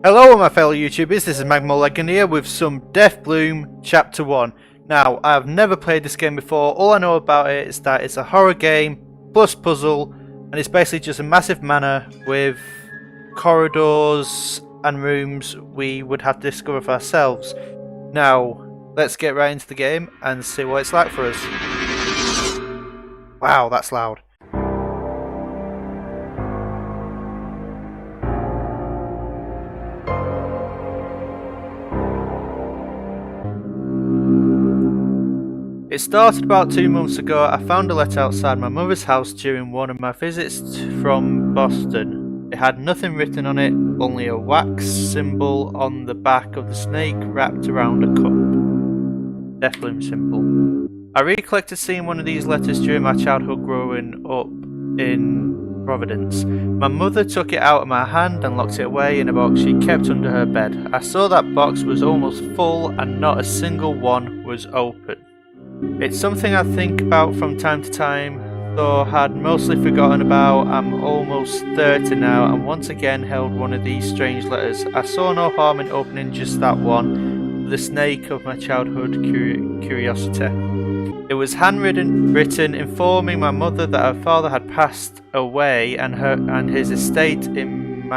Hello my fellow YouTubers, this is Magmolegend here with some Deathbloom Chapter 1. Now, I have never played this game before. All I know about it is that it's a horror game plus puzzle, and it's basically just a massive manor with corridors and rooms we would have to discover for ourselves. Now, let's get right into the game and see what it's like for us. Wow, that's loud. It started about 2 months ago. I found a letter outside my mother's house during one of my visits from Boston. It had nothing written on it, only a wax symbol on the back of the snake wrapped around a cup. Deathbloom symbol. I recollected seeing one of these letters during my childhood growing up in Providence. My mother took it out of my hand and locked it away in a box she kept under her bed. I saw that box was almost full and not a single one was open. It's something I think about from time to time, though had mostly forgotten about. I'm almost 30 now and once again held one of these strange letters. I saw no harm in opening just that one, the snake of my childhood curiosity. It was handwritten, informing my mother that her father had passed away and his estate in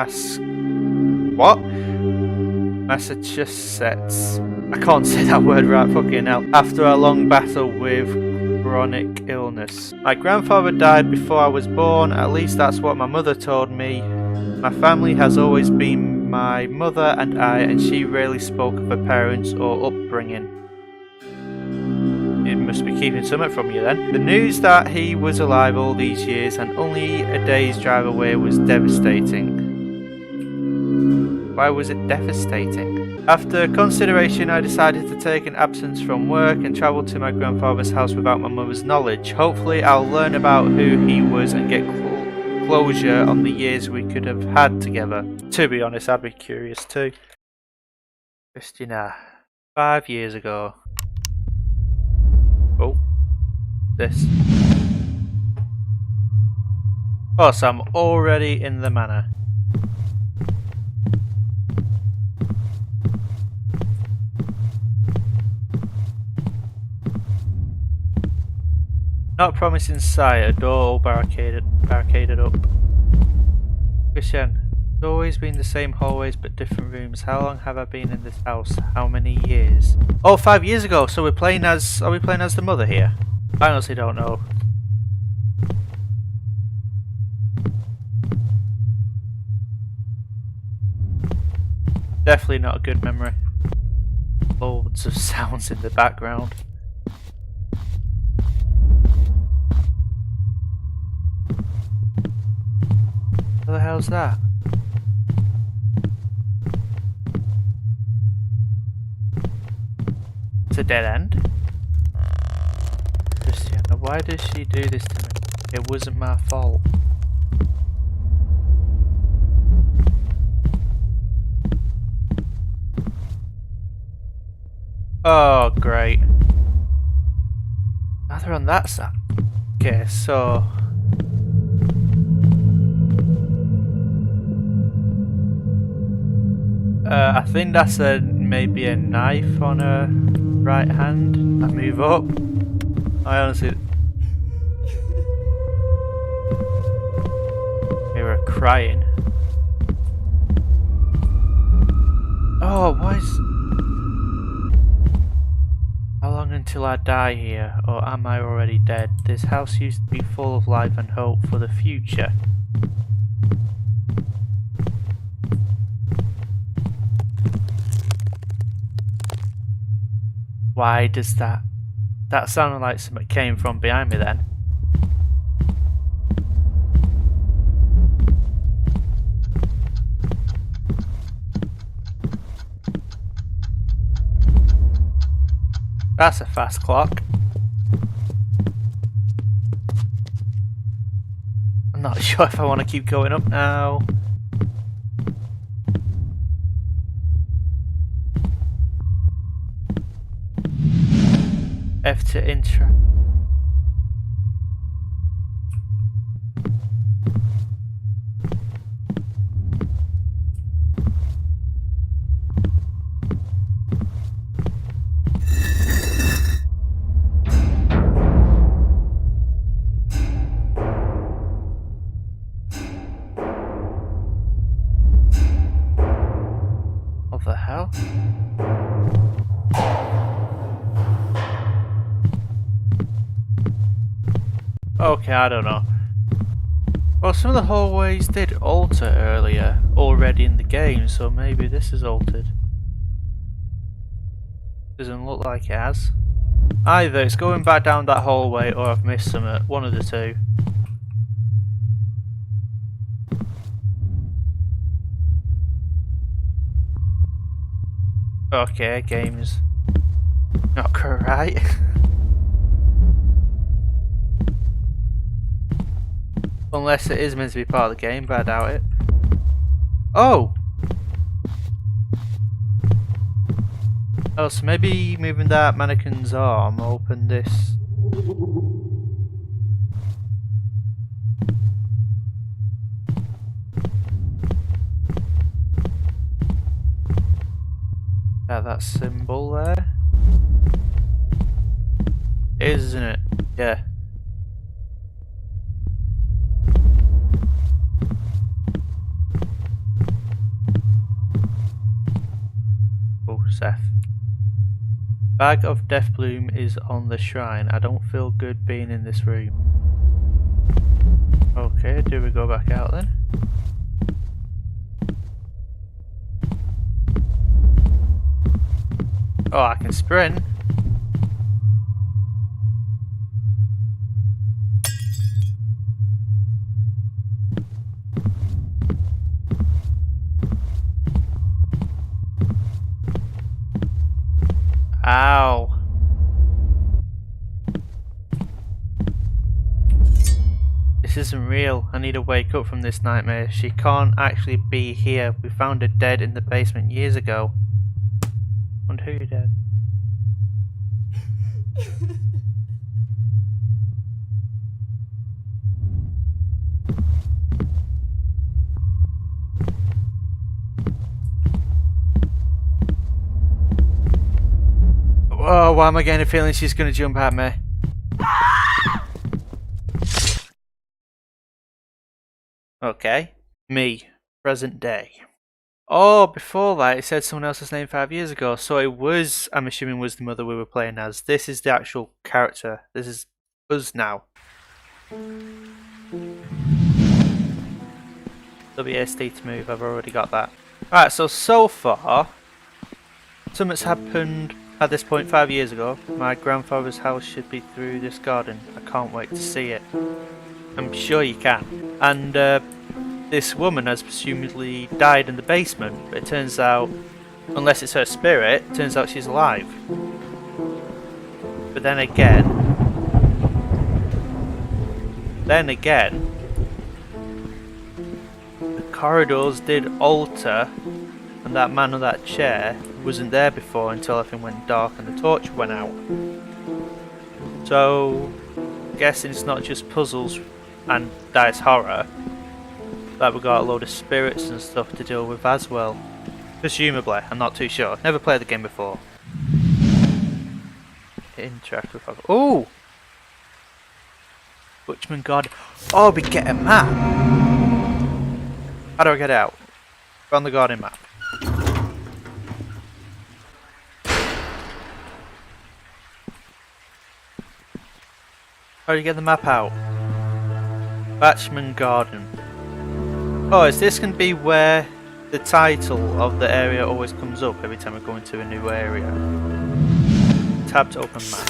Massachusetts. I can't say that word right, fucking hell. After a long battle with chronic illness. My grandfather died before I was born, at least that's what my mother told me. My family has always been my mother and I, and she rarely spoke of her parents or upbringing. It must be keeping something from you then. The news that he was alive all these years and only a day's drive away was devastating. Why was it devastating? After consideration, I decided to take an absence from work and travel to my grandfather's house without my mother's knowledge. Hopefully I'll learn about who he was and get closure on the years we could have had together. To be honest, I'd be curious too. Christina, 5 years ago. Oh, this. Oh, so I'm already in the manor. Not a promising sight, a door all barricaded up. Christian, it's always been the same hallways but different rooms. How long have I been in this house? How many years? Oh, 5 years ago, so are we playing as the mother here? I honestly don't know. Definitely not a good memory. Loads of sounds in the background. What the hell's that? It's a dead end? Christiana, why does she do this to me? It wasn't my fault. Oh, great. Now they're on that side. Okay, so... I think that's maybe a knife on her right hand. I move up. I honestly hear her crying. Oh, why is... How long until I die here? Or am I already dead? This house used to be full of life and hope for the future. Why does that sounded like something came from behind me then? That's a fast clock. I'm not sure if I want to keep going up now. F to intro. the hell? Okay, I don't know. Well, some of the hallways did alter earlier, already in the game, so maybe this is altered. Doesn't look like it has. Either it's going back down that hallway or I've missed something, one of the two. Okay, game's not correct. Unless it is meant to be part of the game, but I doubt it. Oh! Oh, so maybe moving that mannequin's arm will open this. That symbol there. It is, isn't it? Yeah. Oh, Seth. Bag of Deathbloom is on the shrine. I don't feel good being in this room. Okay, do we go back out then? Oh, I can sprint. Ow. This isn't real. I need to wake up from this nightmare. She can't actually be here. We found her dead in the basement years ago. Wonder who you're dead. Oh, why am I getting a feeling she's gonna jump at me? Okay. Me. Present day. Oh, before that, it said someone else's name 5 years ago, so it was, I'm assuming, was the mother we were playing as. This is the actual character. This is us now. WSD to move, I've already got that. Alright, so far, something's happened at this point 5 years ago. My grandfather's house should be through this garden. I can't wait to see it. I'm sure you can. And, this woman has presumably died in the basement, but it turns out, unless it's her spirit, it turns out she's alive. But then again, the corridors did alter, and that man on that chair wasn't there before until everything went dark and the torch went out. So, guessing it's not just puzzles and dice horror, that we got a load of spirits and stuff to deal with as well. Presumably, I'm not too sure. Never played the game before. Interact with other. Oh! Butchman God. Oh, we get a map! How do I get out? We're on the garden map. How do you get the map out? Batchman Garden. Oh, is this going to be where the title of the area always comes up every time we go into a new area? Tab to open map.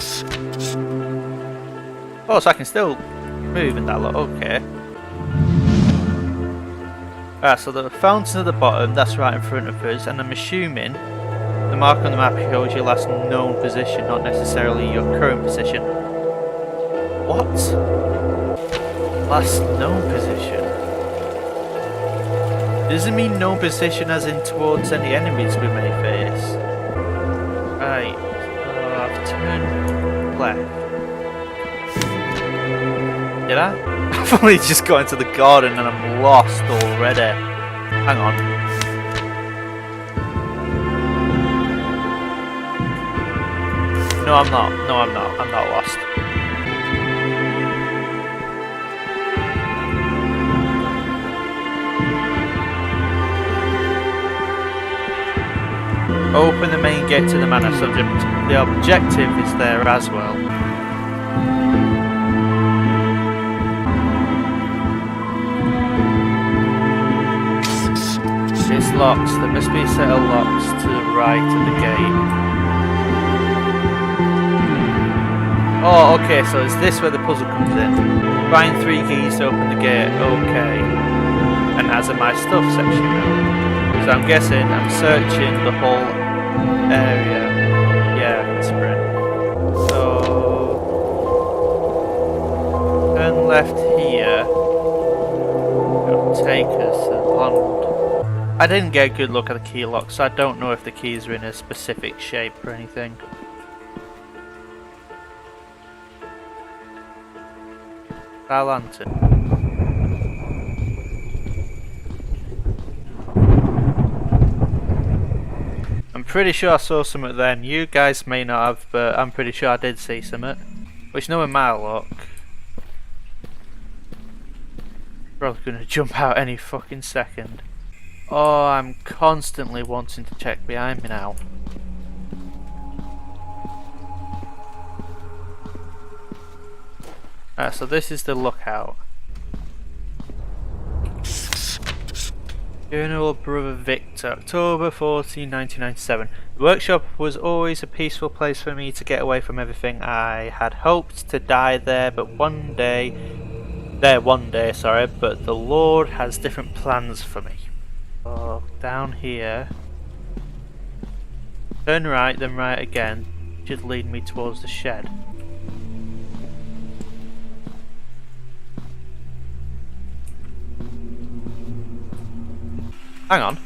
Oh, so I can still move in that lot, okay. Alright, so the fountain at the bottom, that's right in front of us, and I'm assuming the mark on the map shows your last known position, not necessarily your current position. What? Last known position? Doesn't mean known position as in towards any enemies we may face. Right, so I've turned left. Did I? I've only just got into the garden and I'm lost already. Hang on. No, I'm not. No, I'm not. I'm not lost. Open the main gate to the manor, so the objective is there as well. It's locked. There must be a set of locks to the right of the gate. Oh, okay, so is this where the puzzle comes in? Find 3 keys to open the gate, okay. And has a My Stuff section now. So I'm guessing I'm searching the whole area. Yeah, sprint. So turn left here. It'll take us to the pond. I didn't get a good look at the key lock, so I don't know if the keys are in a specific shape or anything. Our lantern. I'm pretty sure I saw something then. You guys may not have, but I'm pretty sure I did see something. Which knowing my luck, probably gonna jump out any fucking second. Oh, I'm constantly wanting to check behind me now. So this is the lookout. Journal of Brother Victor, October 14, 1997. The workshop was always a peaceful place for me to get away from everything. I had hoped to die there, but one day, but the Lord has different plans for me. Oh, down here. Turn right, then right again. Should lead me towards the shed. Hang on.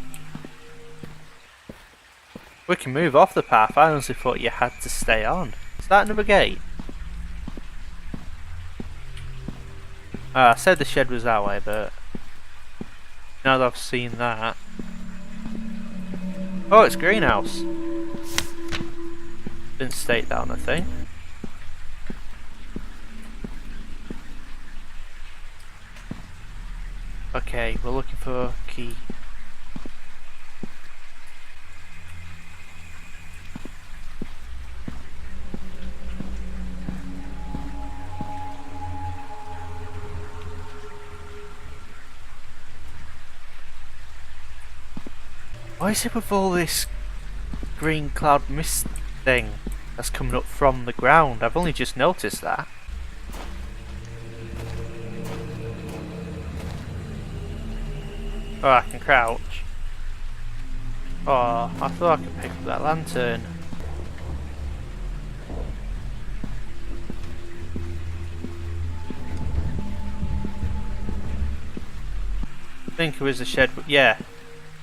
We can move off the path. I honestly thought you had to stay on. Is that another gate? I said the shed was that way, but now that I've seen that. Oh, it's greenhouse. Didn't state that on the thing. Okay, we're looking for a key. Why is it with all this green cloud mist thing that's coming up from the ground? I've only just noticed that. Oh, I can crouch. Oh, I thought I could pick up that lantern. I think it was the shed, yeah,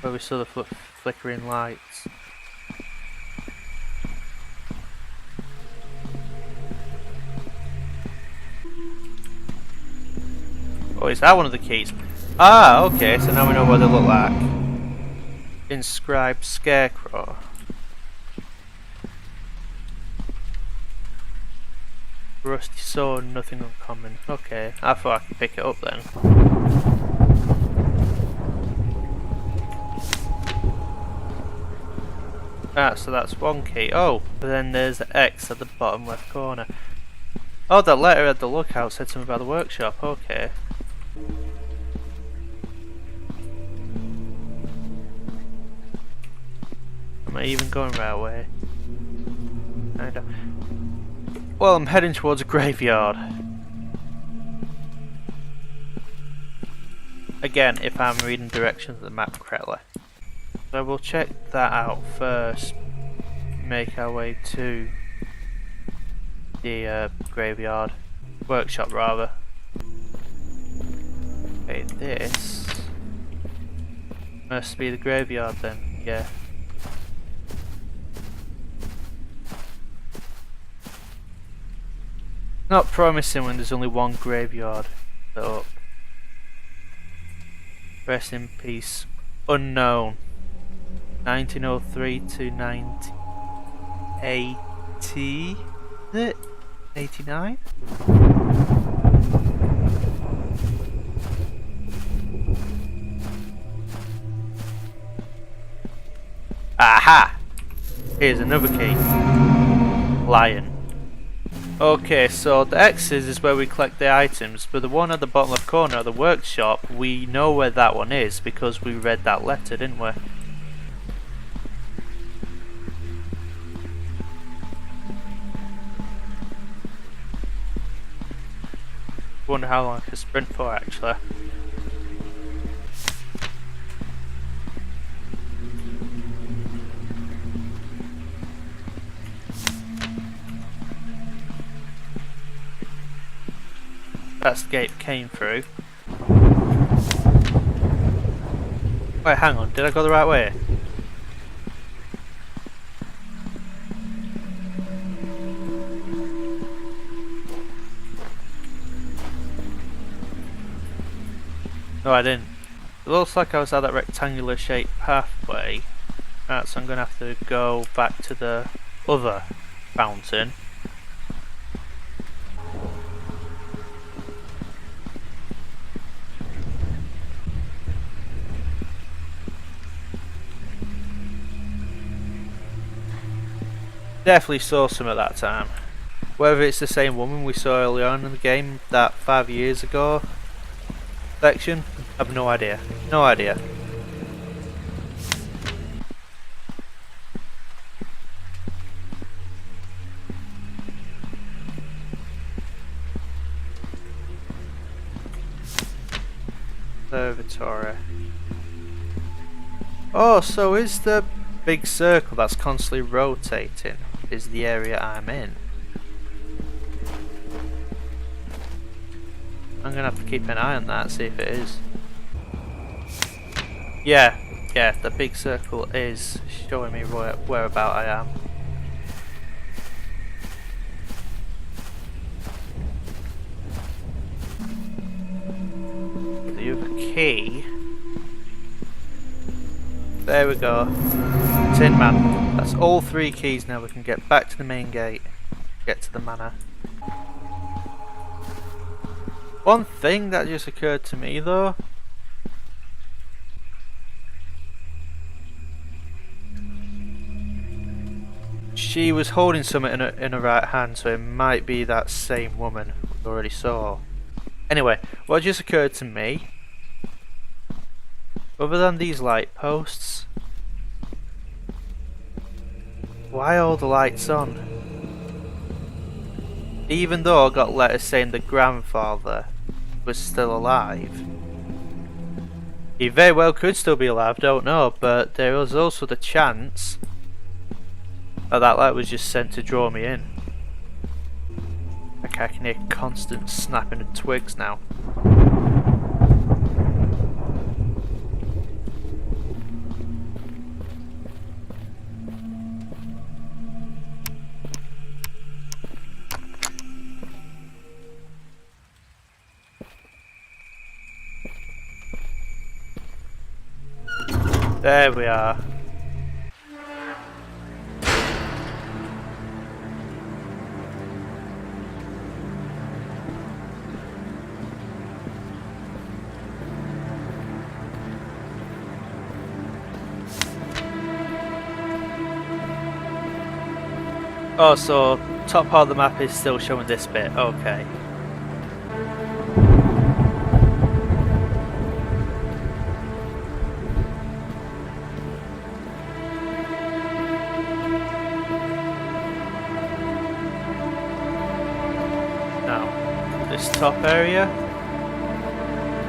where we saw the flickering lights. Oh, is that one of the keys? Ah, okay, so now we know what they look like. Inscribed scarecrow. Rusty sword, nothing uncommon. Okay, I thought I could pick it up then. Ah, so that's one key. Oh, but then there's the X at the bottom left corner. Oh, that letter at the lookout said something about the workshop. Okay. Am I even going right away? Kinda. Well, I'm heading towards a graveyard. Again, if I'm reading directions of the map correctly. So we'll check that out first. Make our way to the graveyard. Workshop, rather. Okay, this must be the graveyard then, yeah. Not promising when there's only one graveyard set up. Rest in peace. Unknown. 1903 to 1980. Is it? 89? Aha! Here's another key. Lion. Okay, so the X's is where we collect the items, but the one at the bottom left corner of the workshop, we know where that one is because we read that letter, didn't we? Wonder how long I can sprint for actually. That's the gate came through. Wait, hang on, did I go the right way? No, I didn't. It looks like I was at that rectangular shaped pathway. Right, so I'm gonna have to go back to the other fountain. Definitely saw some at that time. Whether it's the same woman we saw early on in the game, that 5 years ago section, I have no idea. No idea. Observatory. Oh, so is the big circle that's constantly rotating is the area I'm in? I'm gonna have to keep an eye on that, see if it is. Yeah, the big circle is showing me whereabout I am. The other key. There we go. Tin Man. That's all 3 keys now. We can get back to the main gate. Get to the manor. One thing that just occurred to me though. She was holding something in her right hand, so it might be that same woman we already saw. Anyway, what just occurred to me, other than these light posts, why are all the lights on? Even though I got letters saying the grandfather was still alive. He very well could still be alive, don't know, but there was also the chance that that light was just sent to draw me in. Okay, I can hear constant snapping of twigs now. There we are. Oh, so top part of the map is still showing this bit, okay. Now, this top area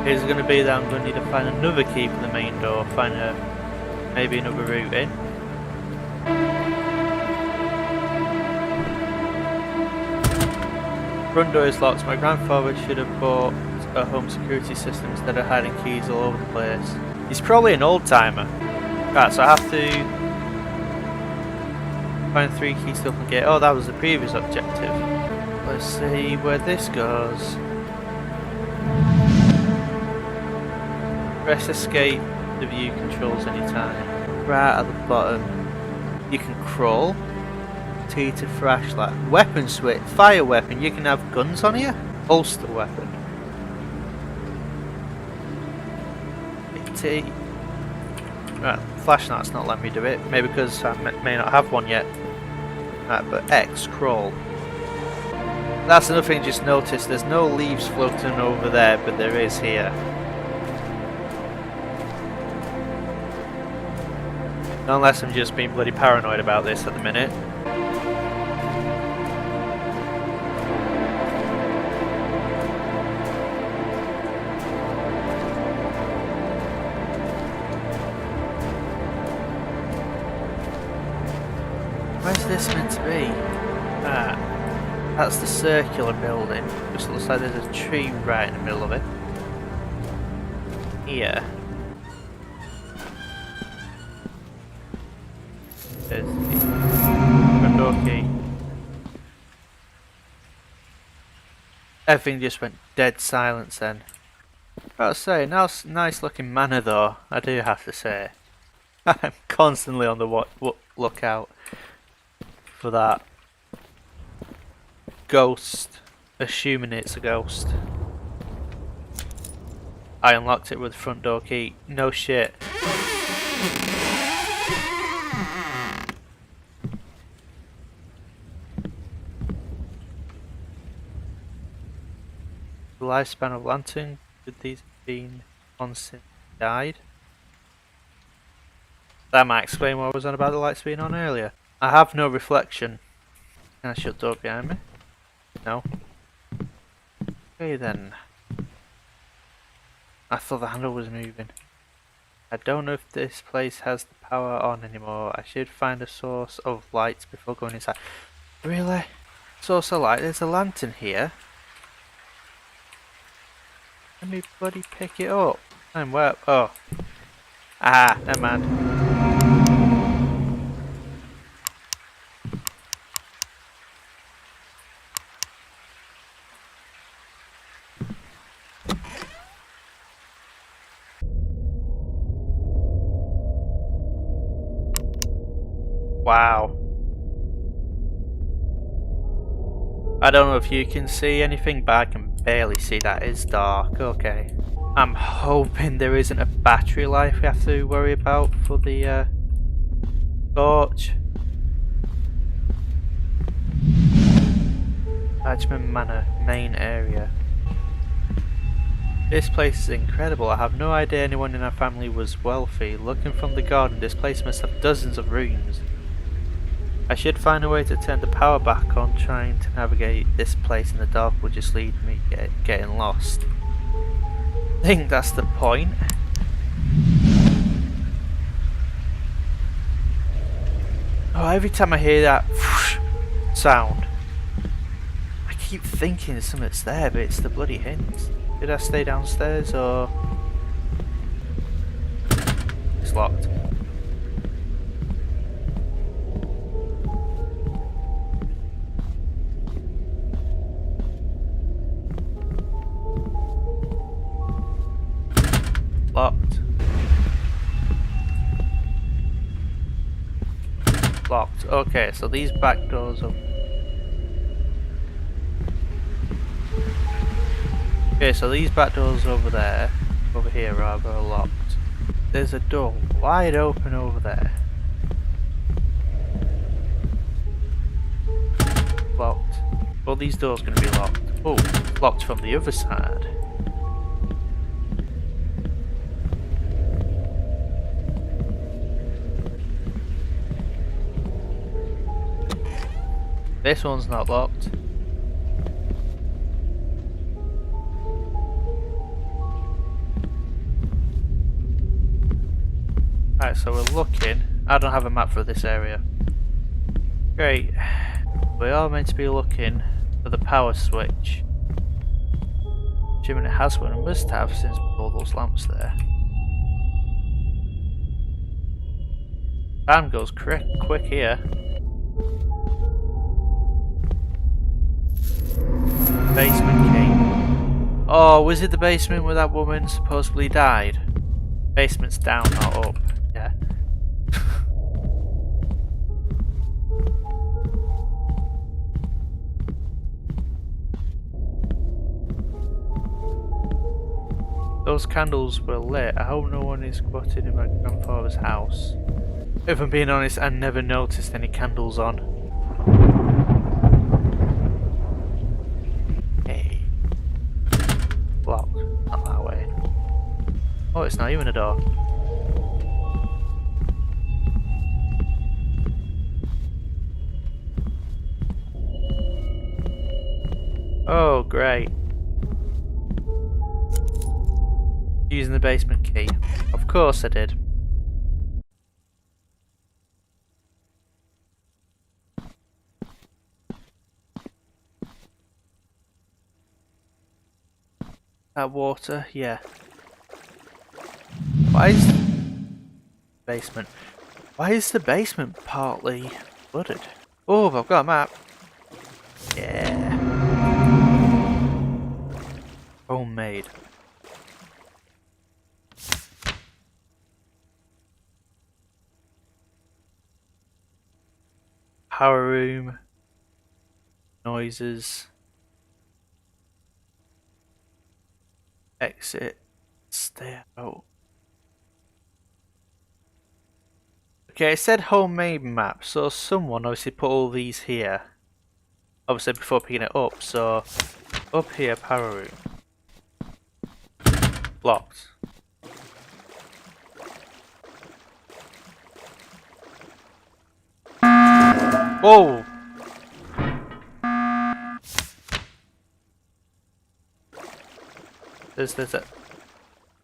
is going to be that I'm going to need to find another key for the main door, find maybe another route in. Front door is locked. My grandfather should have bought a home security system instead of hiding keys all over the place. He's probably an old timer. Right, so I have to find 3 keys to open the gate. Oh, that was the previous objective. Let's see where this goes. Press escape to view controls anytime. Right at the bottom, you can crawl. T to flashlight. Weapon switch. Fire weapon. You can have guns on you. Holster weapon. T. Right. flashlight's not letting me do it. Maybe because I may not have one yet. Right, but X, crawl. That's another thing just noticed. There's no leaves floating over there, but there is here. Unless I'm just being bloody paranoid about this at the minute. Where's this meant to be? Ah, that's the circular building. Just looks like there's a tree right in the middle of it. Here. There's the front door key. Everything just went dead silence then. I'll say, nice looking manor though, I do have to say. I'm constantly on the lookout for that ghost, assuming it's a ghost. I unlocked it with the front door key. No shit. The lifespan of lantern, could these have been on since he died? That might explain what I was on about the lights being on earlier. I have no reflection. Can I shut the door behind me? No. Okay then. I thought the handle was moving. I don't know if this place has the power on anymore. I should find a source of light before going inside. Really? Source of light? There's a lantern here. Let me bloody pick it up. And where? Oh. Ah, never mind. Wow. I don't know if you can see anything, but I can barely see that. It's dark. Okay. I'm hoping there isn't a battery life we have to worry about for the torch. Adjman Manor, main area. This place is incredible. I have no idea anyone in our family was wealthy. Looking from the garden, this place must have dozens of rooms. I should find a way to turn the power back on. Trying to navigate this place in the dark will just lead me getting lost. I think that's the point. Oh, every time I hear that whoosh sound, I keep thinking something's there, but it's the bloody hints. Did I stay downstairs or... It's locked. Locked. Locked. Okay, so these back doors are... Okay, so these back doors over there, over here rather, are locked. There's a door wide open over there. Locked. Well, these doors are going to be locked. Oh, locked from the other side. This one's not locked. Right, so we're looking. I don't have a map for this area. Great. We are meant to be looking for the power switch. Assuming it has one, it must have since all those lamps there. Time goes quick here. Basement key. Oh, was it the basement where that woman supposedly died? Basement's down, not up. Yeah. those candles were lit. I hope no one is squatted in my grandfather's house. If I'm being honest, I never noticed any candles on. Hey. Locked. Not that way. Oh, it's not even a door. Oh, great. Using the basement key. Of course I did. That water, yeah. Why is the basement? Why is the basement partly flooded? Oh, I've got a map. Yeah. Homemade. Power room. Noises. Exit. Stay out. Okay, it said homemade map, so someone obviously put all these here. Obviously before picking it up, so up here, power room. Locked. Whoa! There's a...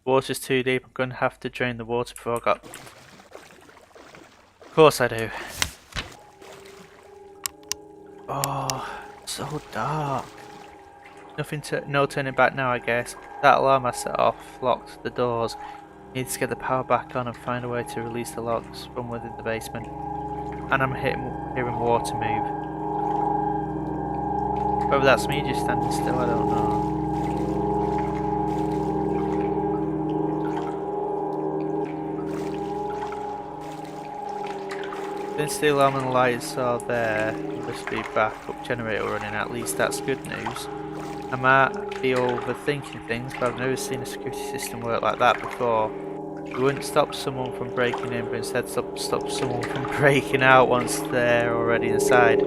Water's too deep, I'm gonna have to drain the water before I got... Of course I do. Oh, so dark. No turning back now, I guess. That alarm I set off locked the doors. Need to get the power back on and find a way to release the locks from within the basement. And I'm hearing water move. Whether that's me just standing still, I don't know. Since the alarm and the lights are there, there must be backup generator running, at least that's good news. I might be overthinking things, but I've never seen a security system work like that before. It wouldn't stop someone from breaking in, but instead stop someone from breaking out once they're already inside.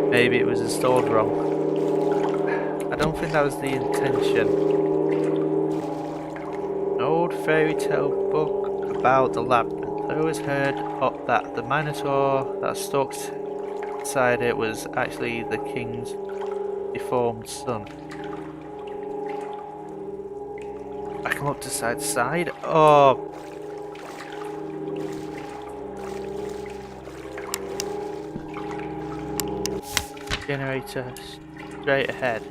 Maybe it was installed wrong. I don't think that was the intention. An old fairy tale book about the labyrinth. I always heard that the Minotaur that stalked inside it was actually the king's deformed son. I come up to side. Oh. Generator straight ahead.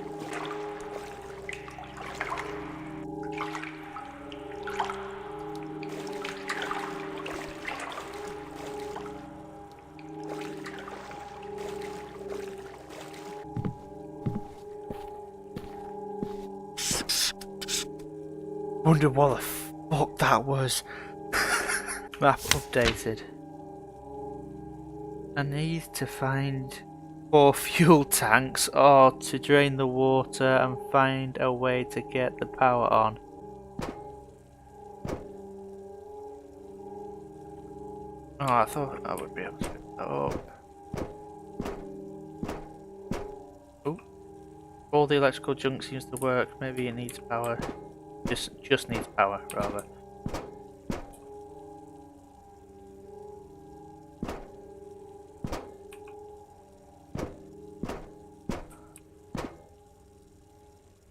Wonder what the fuck that was. Map updated. I need to find 4 fuel tanks or to drain the water and find a way to get the power on. Oh, I thought I would be able to pick that up. Oh, all the electrical junk seems to work. Maybe it needs power. Just needs power, rather.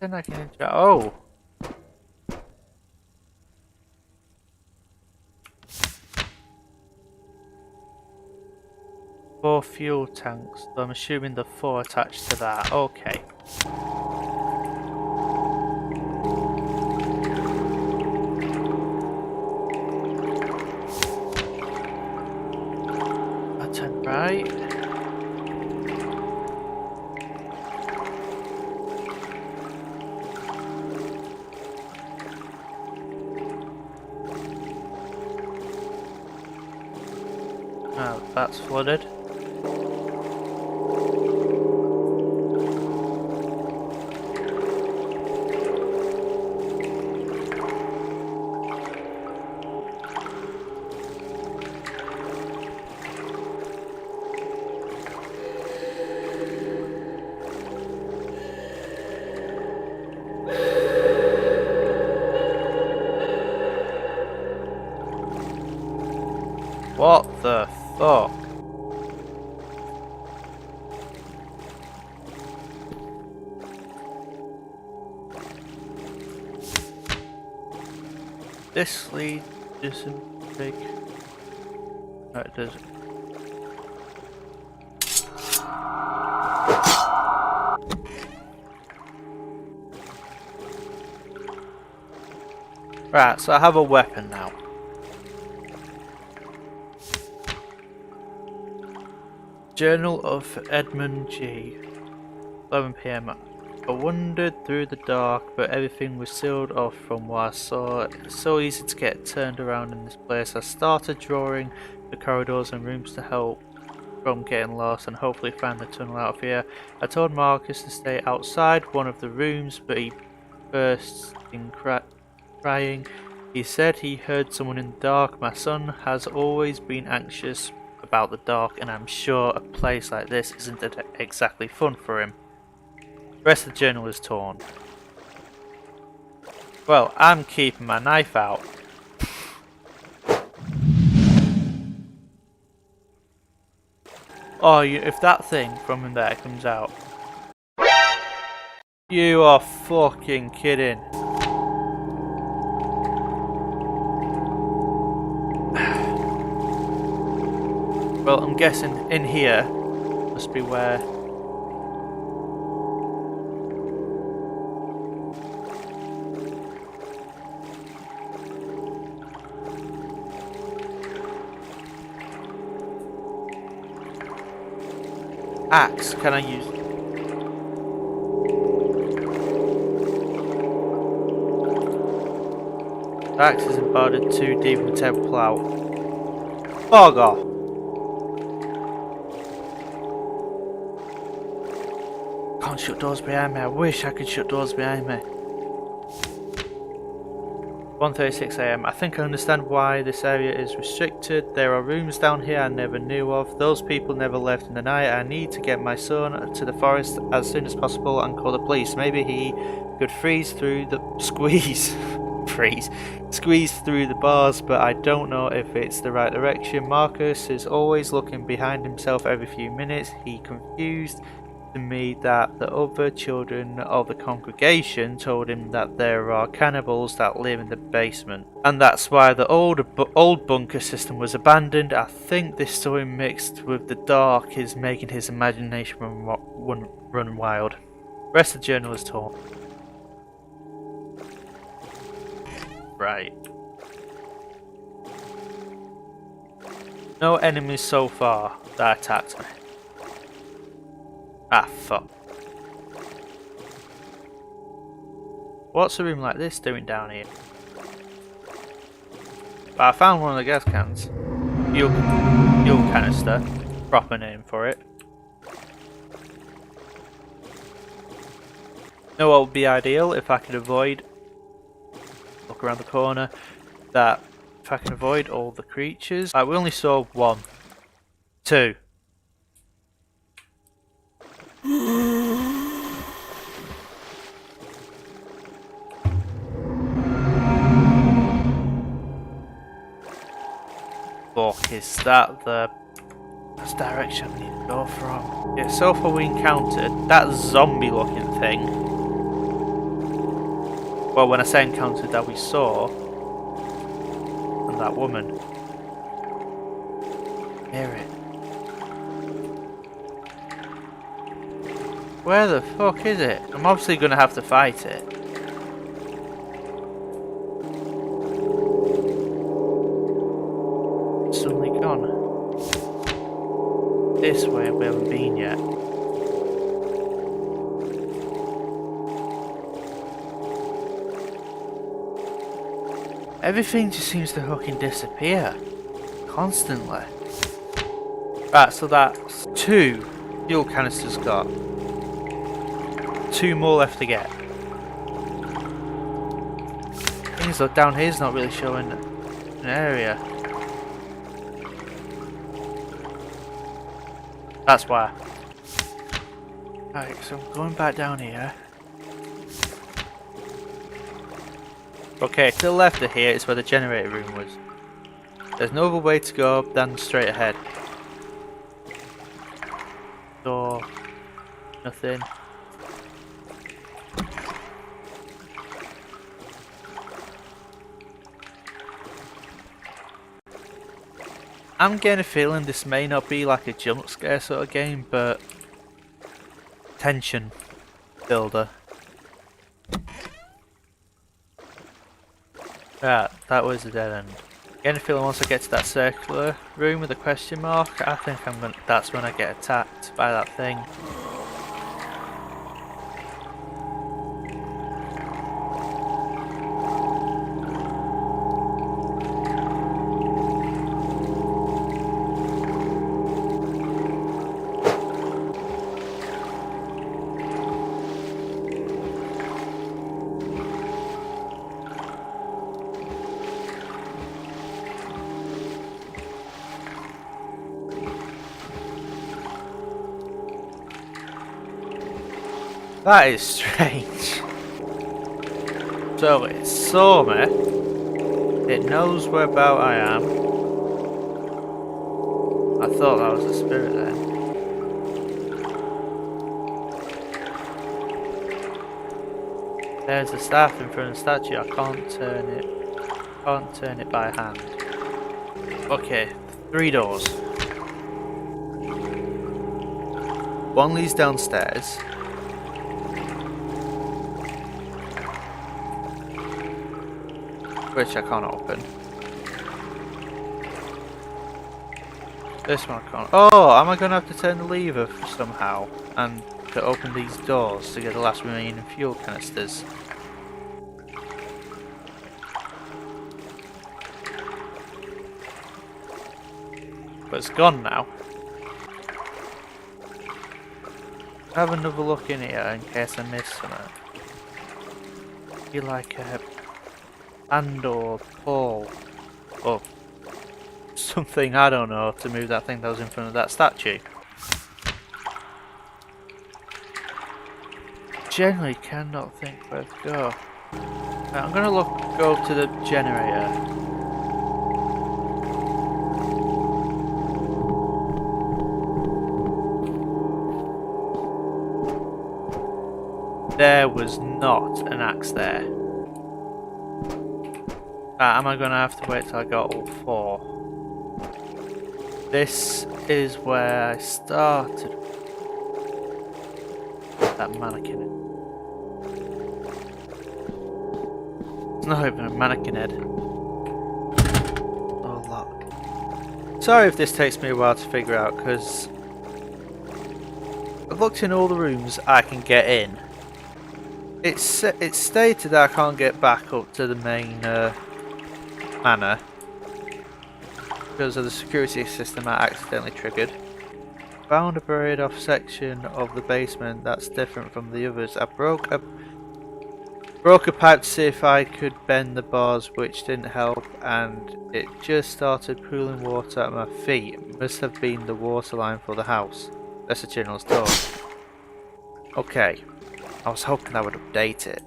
Then I can interact. Oh! Four fuel tanks, so I'm assuming the 4 attached to that. Okay. Right. Oh, that's flooded. the fuck? This leads to some big... No, it doesn't. Right, so I have a weapon now. Journal of Edmund G. 11 PM. I wandered through the dark, but everything was sealed off from what I saw. It's so easy to get turned around in this place. I started drawing the corridors and rooms to help from getting lost and hopefully find the tunnel out of here. I told Marcus to stay outside one of the rooms, but he burst in crying. He said he heard someone in the dark. My son has always been anxious about the dark, and I'm sure a place like this isn't exactly fun for him. The rest of the journal is torn. Well, I'm keeping my knife out. Oh, if that thing from in there comes out. You are fucking kidding. Well, I'm guessing in here must be where... Axe, can I use? Axe is embedded too deep in the temple out. Bog off! Can't shut doors behind me. I wish I could shut doors behind me. 1:36 AM. I think I understand why this area is restricted. There are rooms down here I never knew of. Those people never left in the night. I need to get my son to the forest as soon as possible and call the police. Maybe he could squeeze through the bars, but I don't know if it's the right direction. Marcus is always looking behind himself every few minutes. He confused to me that the other children of the congregation told him that there are cannibals that live in the basement, and that's why the old bunker system was abandoned. I think this story mixed with the dark is making his imagination run wild. Rest of the journal is torn. Right. No enemies so far that attacked me. Ah, fuck. What's a room like this doing down here? But I found one of the gas cans. Fuel canister. Proper name for it. Know what would be ideal if I could avoid... Look around the corner. That if I can avoid all the creatures. We only saw one. Two. Fuck, is that the direction I need to go from? Yeah, so far we encountered that zombie looking thing. Well, when I say encountered, that we saw. And that woman. Hear it. Where the fuck is it? I'm obviously gonna have to fight it. It's suddenly gone. This way we haven't been yet. Everything just seems to fucking disappear. Constantly. Right, so that's 2 fuel canisters got. 2 more left to get. Things like down here's not really showing an area. That's why. Right, so I'm going back down here. Okay, to the left of here is where the generator room was. There's no other way to go than straight ahead. Door. Nothing. I'm getting a feeling this may not be like a jump scare sort of game, but tension builder. Right, that was a dead end. Getting a feeling once I get to that circular room with a question mark, I think that's when I get attacked by that thing. That is strange. So it saw me. It knows whereabout I am. I thought that was a spirit then. There's a staff in front of the statue. I can't turn it. Can't turn it by hand. Okay, 3 doors. One leads downstairs. Which I can't open. This one I can't. Oh, am I going to have to turn the lever somehow and to open these doors to get the last remaining fuel canisters? But it's gone now. Have another look in here in case I missed something. Feel like a hand or pole or something, I don't know, to move that thing that was in front of that statue. Generally cannot think where to go. Right, I'm gonna go to the generator. There was not an axe there. Am I gonna have to wait till I got all 4? This is where I started. That mannequin. It's not even a mannequin head. Oh, lock. Sorry if this takes me a while to figure out, because I've looked in all the rooms I can get in. It's stated that I can't get back up to the main manor because of the security system I accidentally triggered. Found a buried off section of the basement that's different from the others. I broke a pipe to see if I could bend the bars, which didn't help, and it just started pooling water at my feet. It must have been the water line for the house. That's the general's door. Okay, I was hoping that would update it.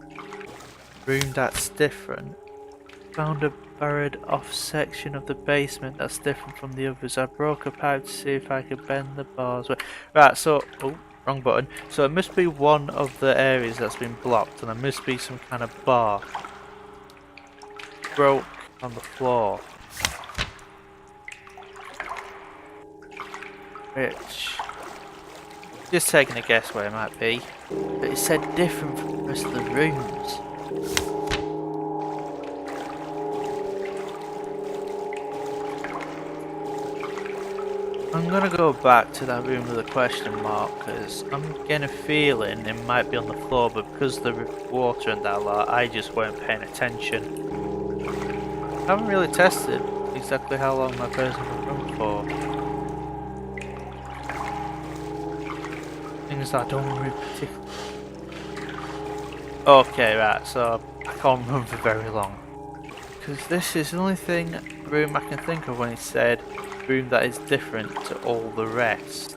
Room that's different. Found a buried off section of the basement that's different from the others. I broke a pipe to see if I could bend the bars. Right, so, oh, wrong button. So it must be one of the areas that's been blocked, and there must be some kind of bar broke on the floor. Which, just taking a guess where it might be, but it said different from the rest of the rooms. I'm gonna go back to that room with a question mark because I'm getting a feeling it might be on the floor, but because of the water and that lot, I just weren't paying attention. I haven't really tested exactly how long my person will run for. Things I don't really particularly. Okay, right, so I can't run for very long. Because this is the only room I can think of when it said room that is different to all the rest.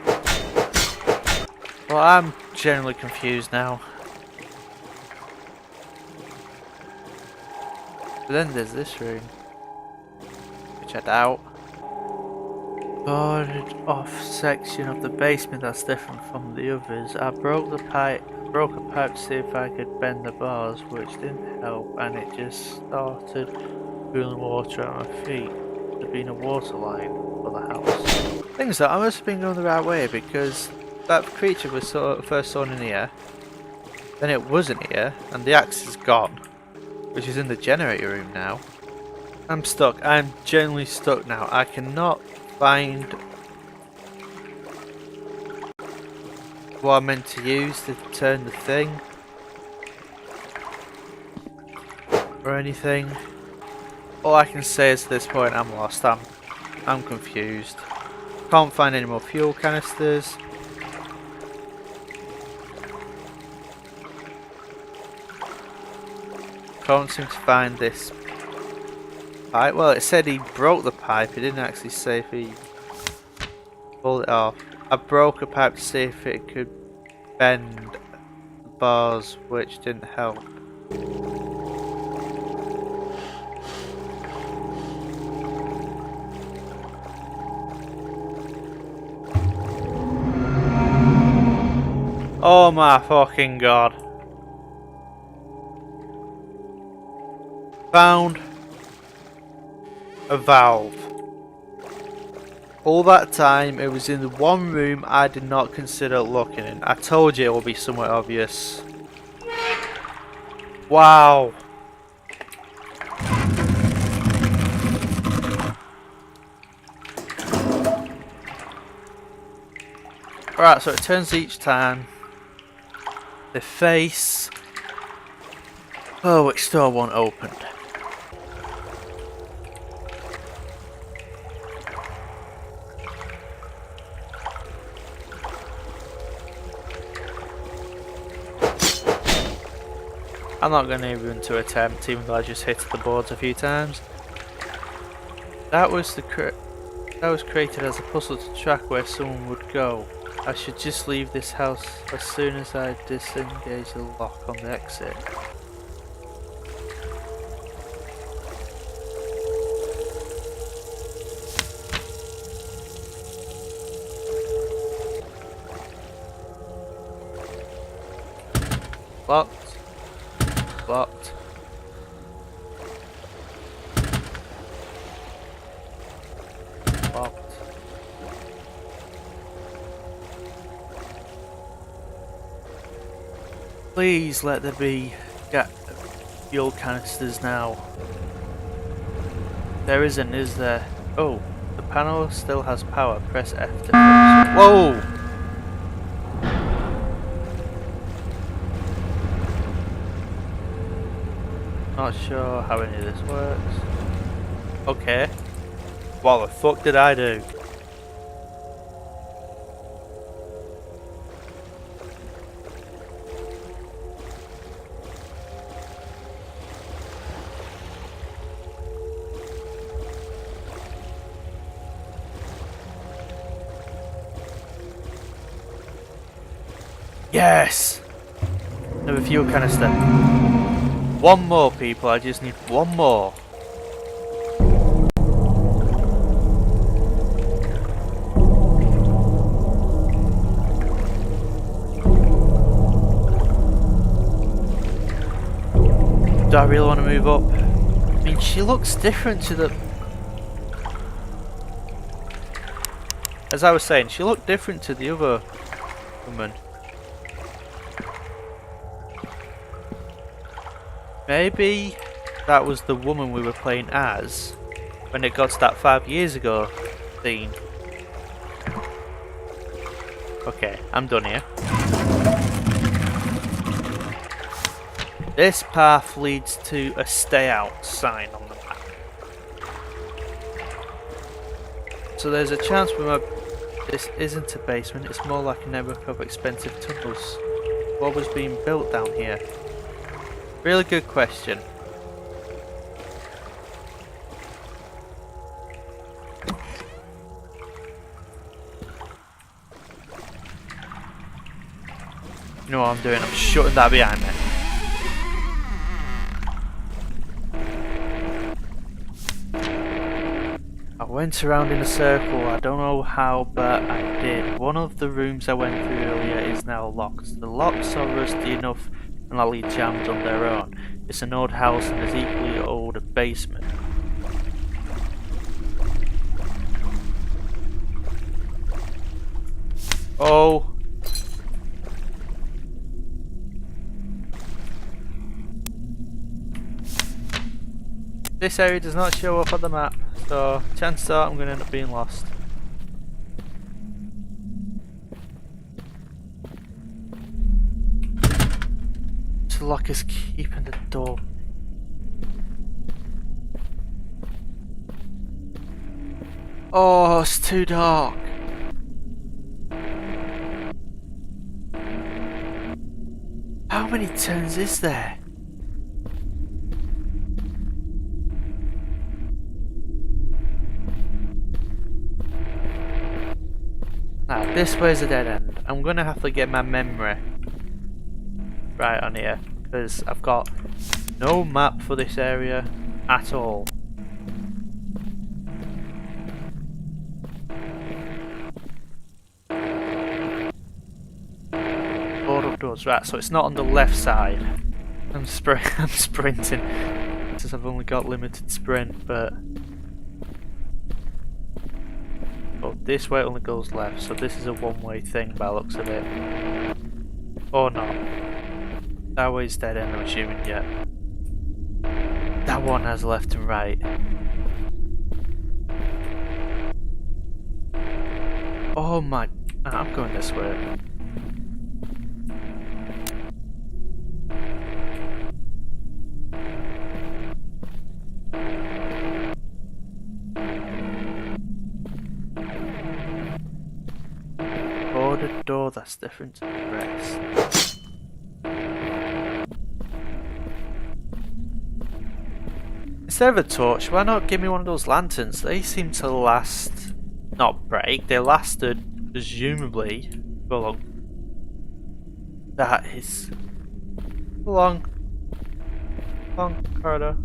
Well, I'm generally confused now. But then there's this room, which which I doubt. Boarded off section of the basement that's different from the others. I broke a pipe to see if I could bend the bars, which didn't help, and it just started pooling water at my feet. There'd been a water line for the house. Things that I must have been going the right way, because that creature was first sawn in here, then it wasn't here, and the axe is gone, which is in the generator room now. I'm stuck. I'm genuinely stuck now. I cannot find what I'm meant to use to turn the thing or anything. All I can say is at this point I'm lost. I'm confused. Can't find any more fuel canisters. Can't seem to find this pipe. Well, it said he broke the pipe. It didn't actually say if he pulled it off. I broke a pipe to see if it could bend the bars, which didn't help. Oh my fucking god. Found a valve. All that time it was in the one room I did not consider looking in. I told you it will be somewhat obvious. Wow. Alright, so it turns each time. The face. Oh, which door won't open? I'm not going to even to attempt, even though I just hit the boards a few times. That was created as a puzzle to track where someone would go. I should just leave this house as soon as I disengage the lock on the exit. Locked. Locked. Locked. Please let there be fuel canisters now. There isn't, is there? Oh, the panel still has power. Press F to fix. Whoa! Not sure how any of this works. Okay. What the fuck did I do? Yes! Another fuel canister. One more, people. I just need one more. Do I really want to move up? I mean, she looks different to the... As I was saying, she looked different to the other woman. Maybe that was the woman we were playing as when it got to that 5 years ago scene. Okay, I'm done here. This path leads to a stay out sign on the map. So there's a chance this isn't a basement, it's more like a network of expensive tunnels. What was being built down here? Really good question. You know what I'm doing? I'm shutting that behind me. went around in a circle. I don't know how, but I did. One of the rooms I went through earlier is now locked. The locks are rusty enough and likely jammed on their own. It's an old house and there's equally old a basement. Oh. This area does not show up on the map, so chances are I'm going to end up being lost. The lock is keeping the door. Oh, it's too dark. How many turns is there? Nah, this way's a dead end. I'm gonna have to get my memory right on here, because I've got no map for this area at all. Board up doors, right, so it's not on the left side. I'm sprinting, since I've only got limited sprint, but... Oh, this way only goes left, so this is a one-way thing by the looks of it. Or not. That way's dead end, I'm assuming, yet. That one has left and right. Oh my... I'm going this way. Boarded door, that's different to the rest. Instead of a torch, why not give me one of those lanterns? They seem to last, not break, they lasted presumably for long. That is a long corridor.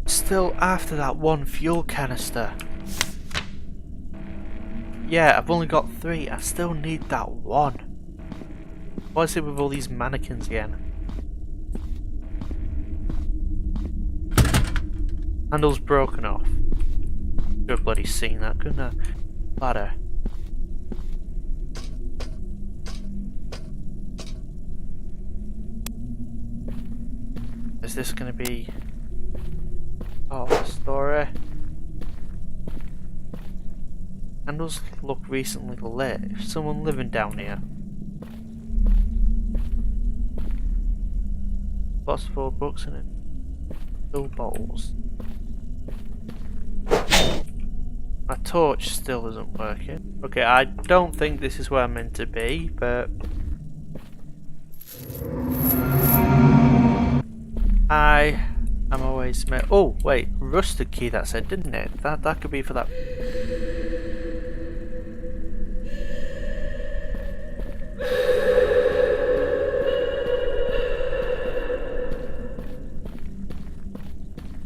Still after that one fuel canister. Yeah, I've only got 3. I still need that one. What is it with all these mannequins again? Handle's broken off. Should have bloody seen that, couldn't I? Ladder. Is this gonna be... Oh, story. Handles look recently lit. Is someone living down here? Lots of old books in it. Fill bottles. My torch still isn't working. Okay, I don't think this is where I'm meant to be, but... I'm always... Oh, wait, rusted key that said, didn't it? That could be for that...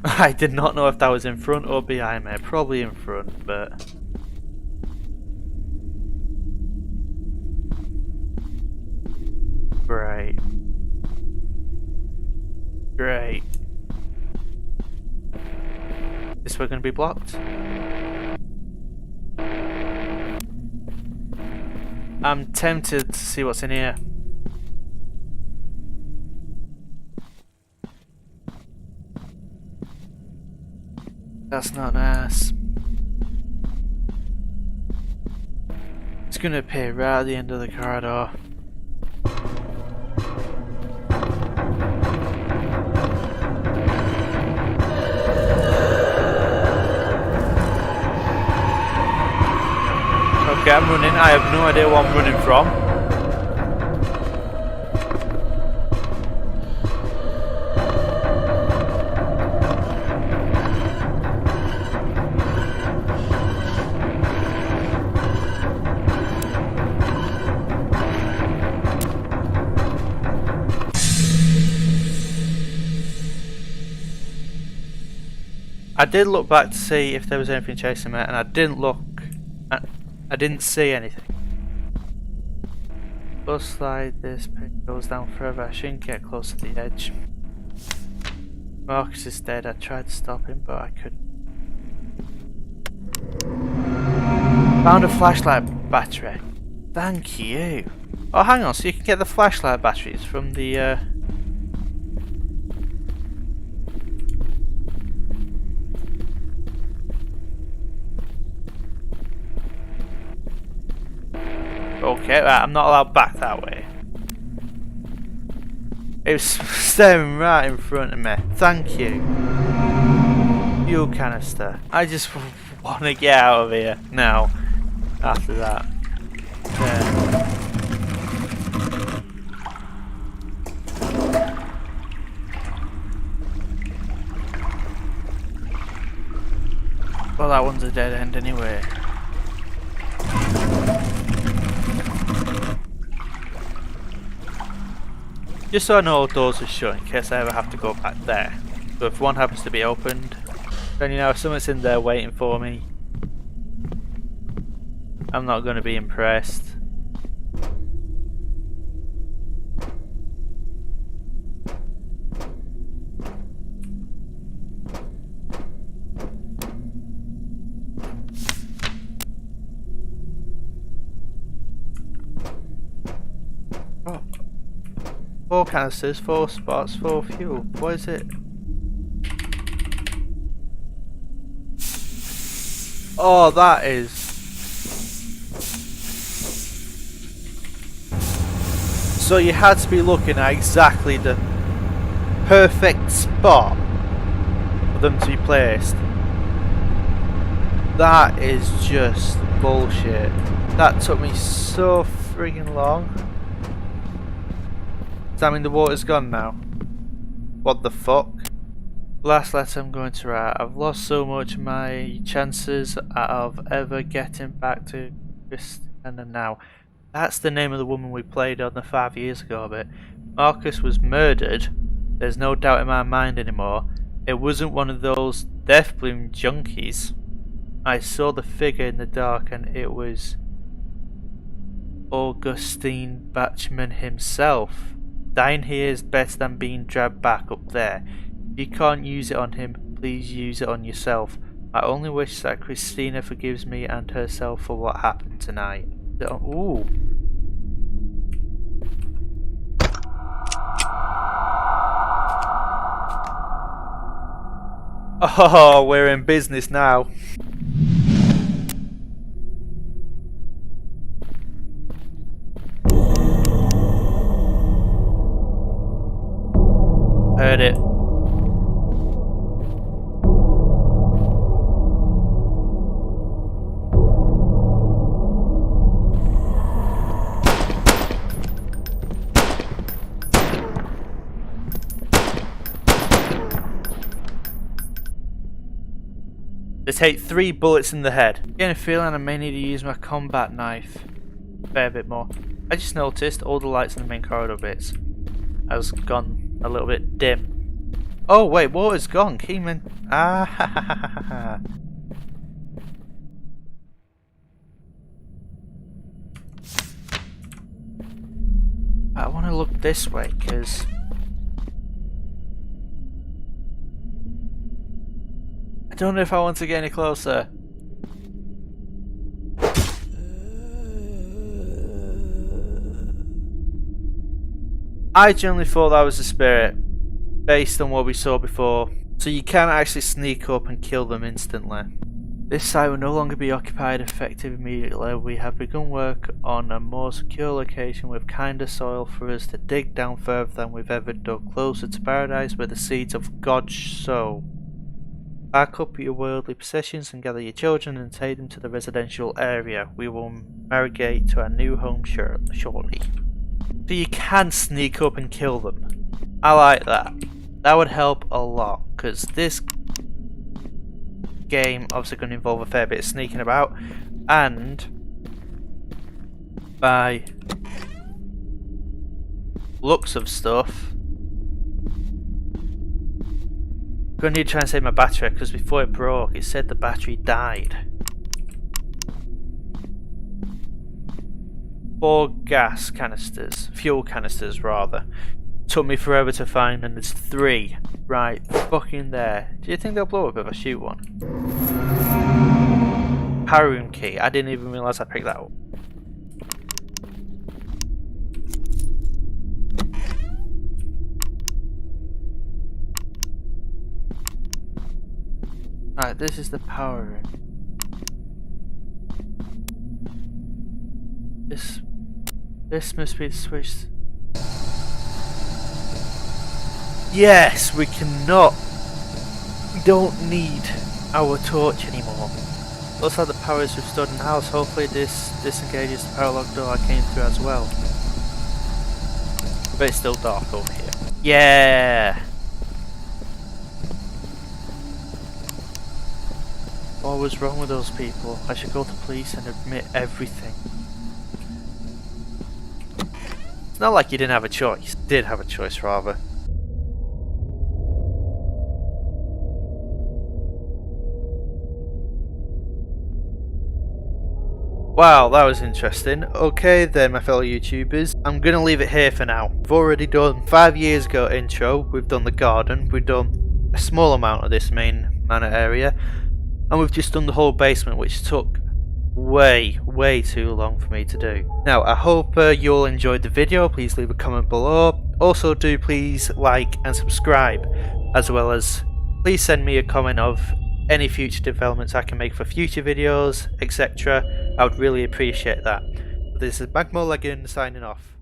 I did not know if that was in front or behind me. Probably in front, but... Great. Great. This way going to be blocked? I'm tempted to see what's in here. That's not nice. It's going to appear right at the end of the corridor. Okay, I'm running. I have no idea what I'm running from. I did look back to see if there was anything chasing me, and I didn't look. I didn't see anything. Looks like this pit goes down forever. I shouldn't get close to the edge. Marcus is dead. I tried to stop him, but I couldn't. Found a flashlight battery. Thank you. Oh, hang on. So you can get the flashlight batteries from the. Okay, right, I'm not allowed back that way. It was staring right in front of me. Thank you. Fuel canister. I just want to get out of here now. After that. There. Well, that one's a dead end anyway. Just so I know all doors are shut in case I ever have to go back there. So if one happens to be opened, then you know if someone's in there waiting for me, I'm not going to be impressed. Oh. 4 canisters, 4 spots, 4 fuel. What is it? Oh, that is... So you had to be looking at exactly the perfect spot for them to be placed. That is just bullshit. That took me so friggin' long. Does that mean the water's gone now? What the fuck? Last letter I'm going to write. I've lost so much of my chances of ever getting back to Christina now. That's the name of the woman we played on the 5 years ago bit. Marcus was murdered. There's no doubt in my mind anymore. It wasn't one of those Deathbloom junkies. I saw the figure in the dark and it was Augustine Batchman himself. Dying here is better than being dragged back up there. If you can't use it on him, please use it on yourself. I only wish that Christina forgives me and herself for what happened tonight. Ooh. Oh, we're in business now. Heard it. They take 3 bullets in the head. Getting a feeling I may need to use my combat knife a fair bit more. I just noticed all the lights in the main corridor bits has gone a little bit dim. Oh wait, water's gone. Keyman. Ah. I want to look this way because I don't know if I want to get any closer. I generally thought that was a spirit, based on what we saw before, so you can actually sneak up and kill them instantly. This site will no longer be occupied effective immediately. We have begun work on a more secure location with kinder soil for us to dig down further than we've ever dug, closer to paradise where the seeds of God sow. Pack up your worldly possessions and gather your children and take them to the residential area. We will migrate to our new home shortly. So you can sneak up and kill them. I like that. That would help a lot, because this game obviously going to involve a fair bit of sneaking about, and by looks of stuff, I'm gonna need to try and save my battery because before it broke it said the battery died. 4 gas canisters, fuel canisters rather. Took me forever to find, and there's 3 right fucking there. Do you think they'll blow up if I shoot one? Power room key, I didn't even realise I picked that up. Right, this is the power room. This must be the switch. Yes, we cannot. We don't need our torch anymore. Looks like the power is restored in the house. Hopefully this disengages the power lock door I came through as well. But it's still dark over here. Yeah! What was wrong with those people? I should go to police and admit everything. It's not like you didn't have a choice. You did have a choice, rather. Wow, that was interesting. Okay then, my fellow YouTubers, I'm gonna leave it here for now. We've already done 5 years ago intro, we've done the garden, we've done a small amount of this main manor area, and we've just done the whole basement, which took way too long for me to do. Now, I hope you all enjoyed the video. Please leave a comment below. Also do please like and subscribe, as well as please send me a comment of any future developments I can make for future videos, etc. I would really appreciate that. This is Magmo Legend signing off.